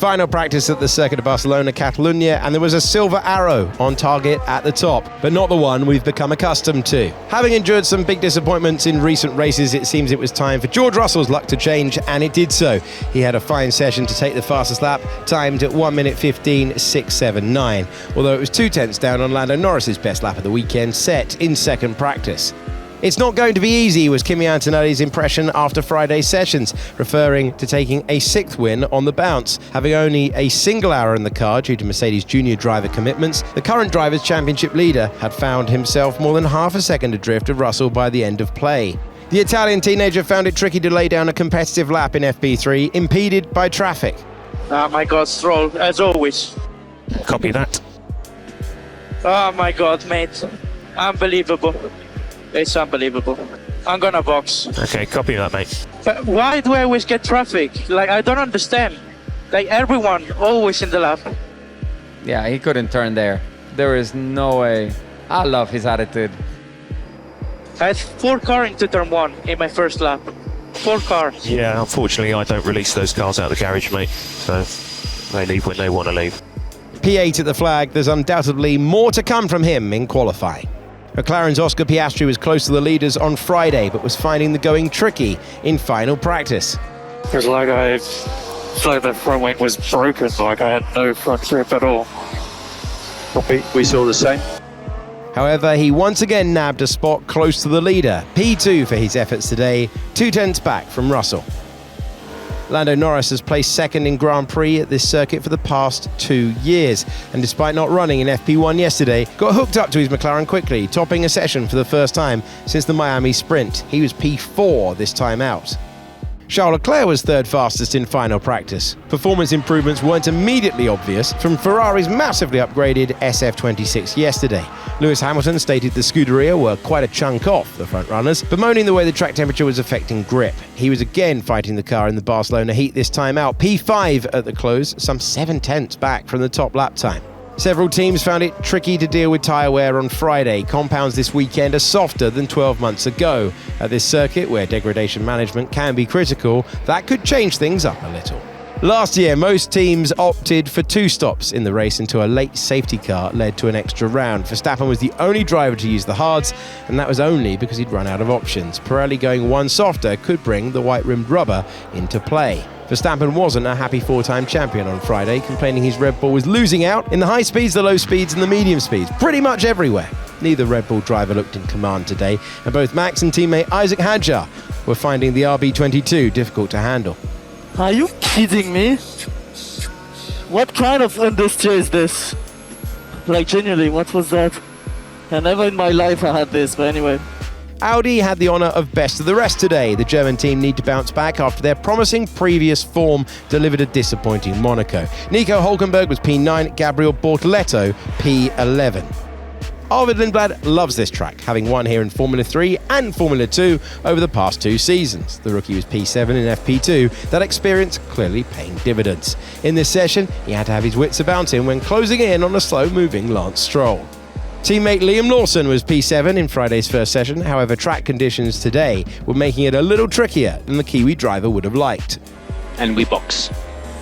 Final practice at the circuit of Barcelona-Catalunya, and there was a silver arrow on target at the top, but not the one we've become accustomed to. Having endured some big disappointments in recent races, it seems it was time for George Russell's luck to change, and it did so. He had a fine session to take the fastest lap, timed at 1 minute 15.679, although it was 2 tenths down on Lando Norris's best lap of the weekend, set in second practice. It's not going to be easy, was Kimi Antonelli's impression after Friday's sessions, referring to taking a 6th win on the bounce. Having only a single hour in the car due to Mercedes junior driver commitments, the current Drivers' Championship leader had found himself more than half a second adrift of Russell by the end of play. The Italian teenager found it tricky to lay down a competitive lap in FP3, impeded by traffic. Oh my God, Stroll, as always. Copy that. Oh my God, mate. Unbelievable. It's unbelievable. I'm gonna box. Okay, copy that, mate. But why do I always get traffic? Like, I don't understand. Like, everyone always in the lap. Yeah, he couldn't turn there. There is no way. I love his attitude. I had 4 cars into turn 1 in my first lap. 4 cars. Yeah, unfortunately, I don't release those cars out of the garage, mate. So they leave when they want to leave. P8 at the flag, there's undoubtedly more to come from him in qualifying. McLaren's Oscar Piastri was close to the leaders on Friday, but was finding the going tricky in final practice. It's like the front wing was broken, like I had no front grip at all. We saw the same. However, he once again nabbed a spot close to the leader, P2 for his efforts today, 2 tenths back from Russell. Lando Norris has placed second in Grand Prix at this circuit for the past 2 years, and despite not running in FP1 yesterday, got hooked up to his McLaren quickly, topping a session for the first time since the Miami sprint. He was P4 this time out. Charles Leclerc was third fastest in final practice. Performance improvements weren't immediately obvious from Ferrari's massively upgraded SF26 yesterday. Lewis Hamilton stated the Scuderia were quite a chunk off the front runners, bemoaning the way the track temperature was affecting grip. He was again fighting the car in the Barcelona heat this time out, P5 at the close, some 7 tenths back from the top lap time. Several teams found it tricky to deal with tyre wear on Friday. Compounds this weekend are softer than 12 months ago. At this circuit, where degradation management can be critical, that could change things up a little. Last year, most teams opted for 2 stops in the race until a late safety car led to an extra round. Verstappen was the only driver to use the hards, and that was only because he'd run out of options. Pirelli going 1 softer could bring the white-rimmed rubber into play. Verstappen wasn't a happy 4-time champion on Friday, complaining his Red Bull was losing out in the high speeds, the low speeds and the medium speeds, pretty much everywhere. Neither Red Bull driver looked in command today, and both Max and teammate Isaac Hadjar were finding the RB22 difficult to handle. Are you kidding me? What kind of industry is this? Like, genuinely, what was that? Never in my life I had this, but anyway. Audi had the honour of best of the rest today. The German team need to bounce back after their promising previous form delivered a disappointing Monaco. Nico Hülkenberg was P9, Gabriel Bortoleto P11. Arvid Lindblad loves this track, having won here in Formula 3 and Formula 2 over the past 2 seasons. The rookie was P7 in FP2, that experience clearly paying dividends. In this session, he had to have his wits about him when closing in on a slow-moving Lance Stroll. Teammate Liam Lawson was P7 in Friday's first session, however track conditions today were making it a little trickier than the Kiwi driver would have liked. And we box.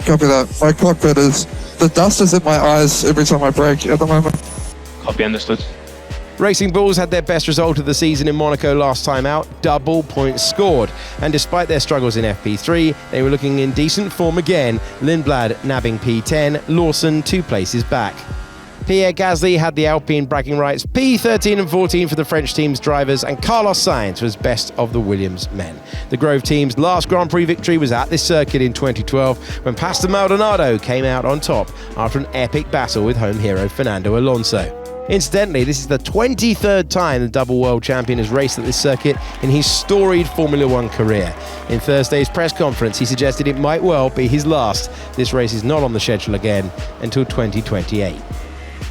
Copy that. My cockpit is... The dust is in my eyes every time I brake at the moment. Copy, understood. Racing Bulls had their best result of the season in Monaco last time out, double points scored. And despite their struggles in FP3, they were looking in decent form again, Lindblad nabbing P10, Lawson 2 places back. Pierre Gasly had the Alpine bragging rights, P13 and 14 for the French team's drivers, and Carlos Sainz was best of the Williams men. The Grove team's last Grand Prix victory was at this circuit in 2012 when Pastor Maldonado came out on top after an epic battle with home hero Fernando Alonso. Incidentally, this is the 23rd time the double world champion has raced at this circuit in his storied Formula One career. In Thursday's press conference, he suggested it might well be his last. This race is not on the schedule again until 2028.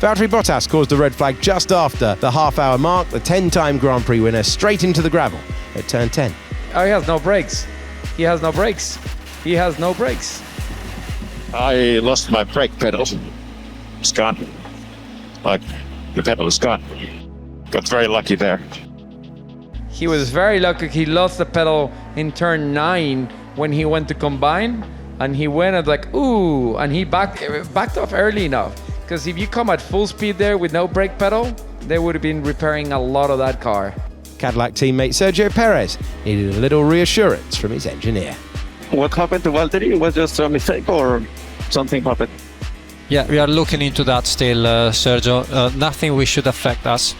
Valtteri Bottas caused a red flag just after the half-hour mark, the 10-time Grand Prix winner straight into the gravel at turn 10. Oh, he has no brakes. He has no brakes. He has no brakes. I lost my brake pedal. It's gone. Like, the pedal is gone. Got very lucky there. He was very lucky he lost the pedal in turn 9 when he went to combine, and he went at like, ooh, and he backed off early enough. Because if you come at full speed there with no brake pedal, they would have been repairing a lot of that car. Cadillac teammate Sergio Perez needed a little reassurance from his engineer. What happened to Valtteri? Was just a mistake or something happened? Yeah, we are looking into that still, Sergio. Nothing which should affect us.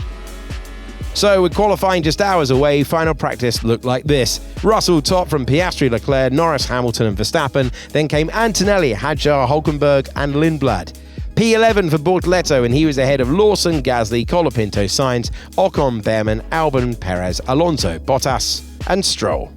So, with qualifying just hours away, final practice looked like this. Russell top from Piastri, Leclerc, Norris, Hamilton and Verstappen. Then came Antonelli, Hadjar, Hulkenberg and Lindblad. P11 for Bortoleto, and he was ahead of Lawson, Gasly, Colapinto, Sainz, Ocon, Behrman, Albon, Perez, Alonso, Bottas and Stroll.